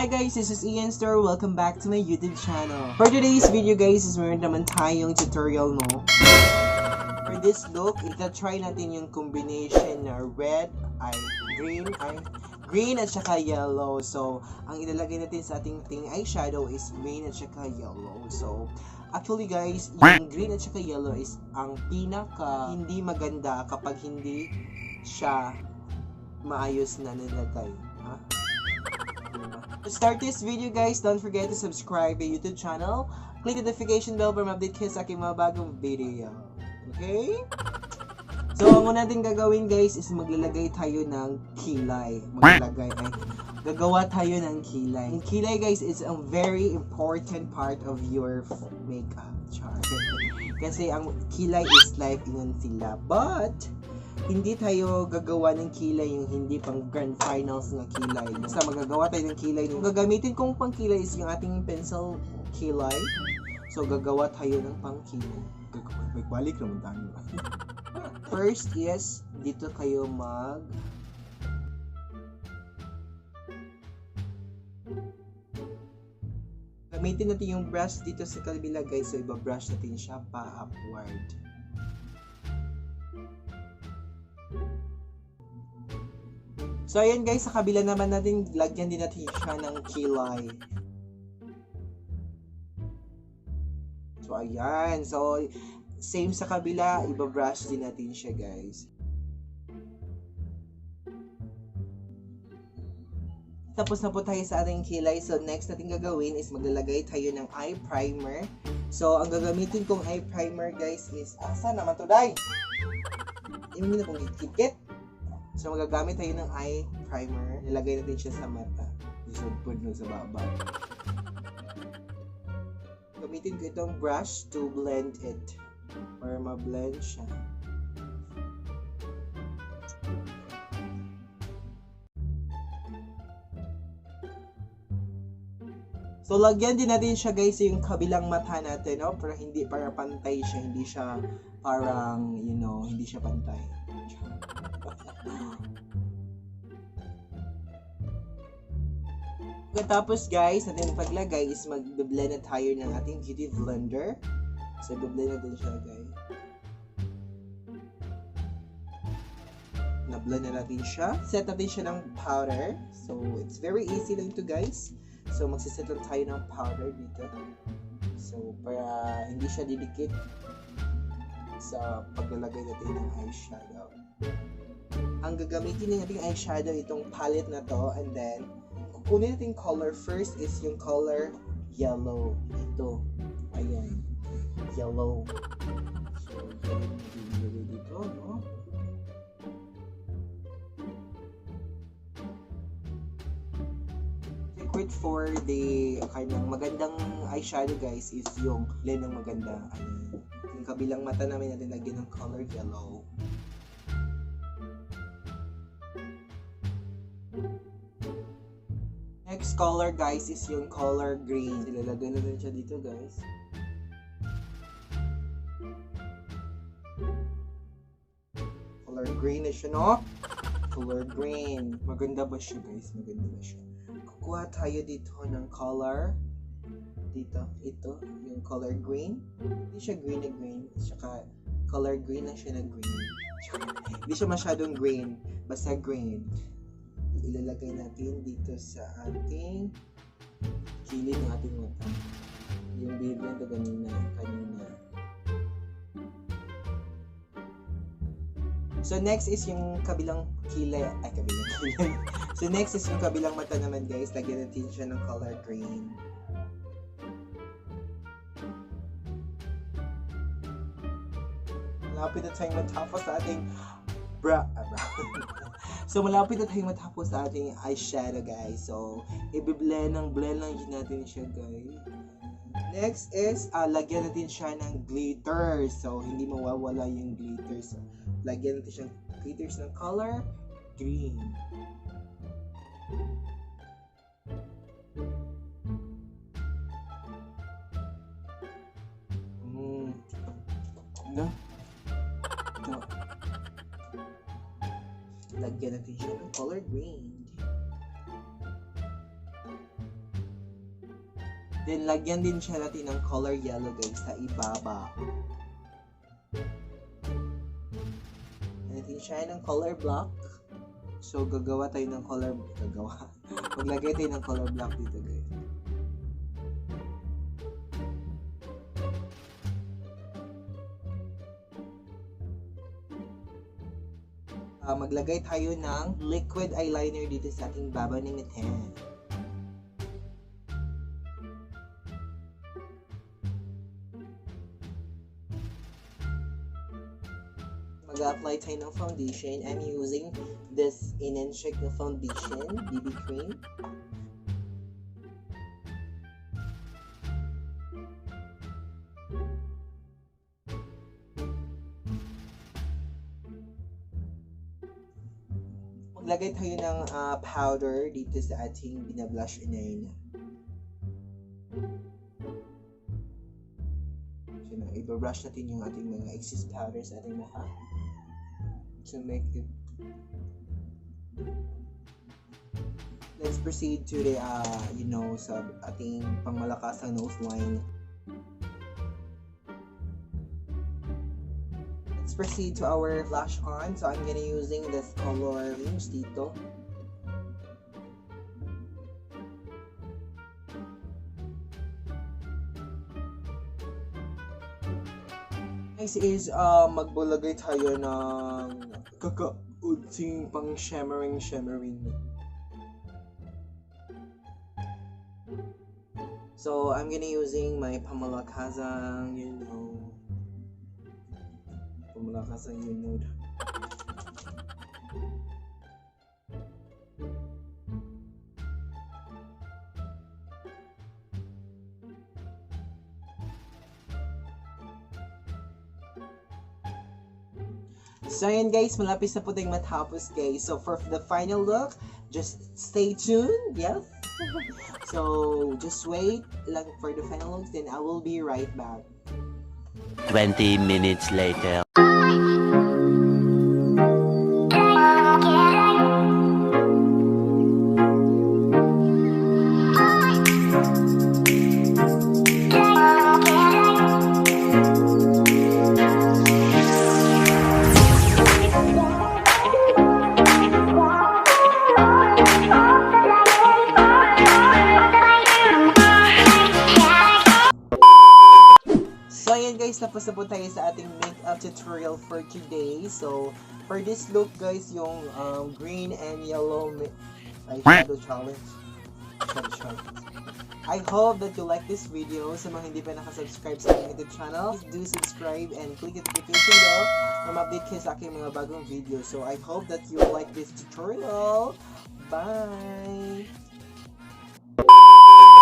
Hi guys, this is Ian Store. Welcome back to my YouTube channel. For today's video guys, is meron naman tayong tutorial no. For this look, ita-try natin yung combination na green at saka yellow. So, ang ilalagay natin sa ating eyeshadow is green at saka yellow. So, actually guys, yung green at saka yellow is ang pinaka hindi maganda kapag hindi siya maayos na nilagay. Ha? To start this video guys, don't forget to subscribe my YouTube channel. Click the notification bell para ma-update kayo sa aking mga bagong video. Okay? So, ang una natin gagawin guys is maglalagay tayo ng kilay. Gagawa tayo ng kilay. And kilay guys is a very important part of your makeup chart. Kasi ang kilay is like ingon sila. But, hindi tayo gagawa ng kilay yung hindi pang grand finals na kilay. Basta magagawa tayo ng kilay. Yung gagamitin kong pang kilay is yung ating pencil kilay. So, gagawa tayo ng pang kilay. Balik naman tayo. First is, dito kayo gamitin natin yung brush dito sa kabila guys. So, iba-brush natin siya pa-upward. So, ayan guys, sa kabila naman natin, lagyan din natin siya ng kilay. So, ayan. So, same sa kabila, iba-brush din natin siya guys. Tapos na po tayo sa ating kilay. So, next natin gagawin is maglalagay tayo ng eye primer. So, ang gagamitin kong eye primer guys is, asa naman to, day? Hindi na kong ikikit. So, magagamit tayo ng eye primer. Nilagay natin siya sa mata. Isugpod nun sa baba. Gamitin ko itong brush to blend it. Para ma-blend siya. So, lagyan din natin siya guys yung kabilang mata natin, no? Para pantay siya. Hindi siya parang, you know, hindi siya pantay. Tapos guys, natin paglagay is mag-blend na tayo ng ating beauty blender. So, i-blend natin siya guys. Na-blend na natin siya. Set natin siya ng powder. So, it's very easy lang to guys. So, magsiset lang tayo ng powder dito. So, para hindi siya didikit sa paglalagay natin ng eyeshadow. Ang gagamitin natin eyeshadow itong palette na to, and then kukunin natin color first is yung color yellow. Ito. Ayan. Yellow. So, ilagay dito, no? Secret for the kanyang magandang eyeshadow guys is yung blend ng maganda. Ayan. Yung kabilang mata namin natin lagyan ng color yellow. Next color guys is yung color green. Ilalagay natin siya dito guys. Color green na siya, no? Color green. Maganda ba siya guys? Maganda ba siya? Kukuha tayo dito ng color. Dito. Ito. Yung color green. Hindi siya green na green. Saka color green na siya na green. Hindi siya masyadong green. Basta green. Ilalagay natin dito sa ating kilid ng ating mata. Yung biniblend ko kanina. So next is yung kabilang kilay. So next is yung kabilang mata naman guys. Lagyan natin siya ng color green. Malapit na tayong matapos sa ating So, malapit na tayong matapos sa ating eyeshadow, guys. So, i-blend lang natin siya, guys. Next is, lagyan natin siya ng glitter. So, hindi mawawala yung glitter. So, lagyan natin siya ng glitters ng color green. Lagyan natin siya ng color green. Then, lagyan din siya natin ng color yellow guys sa ibaba. Natin siya ng color block. So, gagawa tayo ng color... Maglagay tayo ng color block dito guys. Maglagay tayo ng liquid eyeliner dito sa ating baba ng ngiti. Mag-apply tayo ng foundation. I'm using this in-and-check na foundation, BB cream. Maglagay tayo ng powder dito sa ating binablush inay. So, i-brush natin yung ating mga excess powder sa ating mukha to make it. Let's proceed to the sa ating pangmalakas ng nose line. Let's proceed to our blush on. So I'm gonna using this color dito. Next is magbulagay tayo ng kakaunting pang shimmering. So I'm gonna using my pamalakasang, So ayan guys, malapit na po tayong matapos guys. So for the final look, just stay tuned, yes? So just wait lang for the final look, then I will be right back. 20 minutes later. So ayan guys, tapos na po tayo sa ating makeup tutorial for today. So for this look guys, yung green and yellow eyeshadow challenge. I hope that you like this video. Sa mga hindi pa nakasubscribe sa aking YouTube channel, please do subscribe and click the notification bell na ma-update kayo sa aking mga bagong video. So I hope that you like this tutorial. Bye!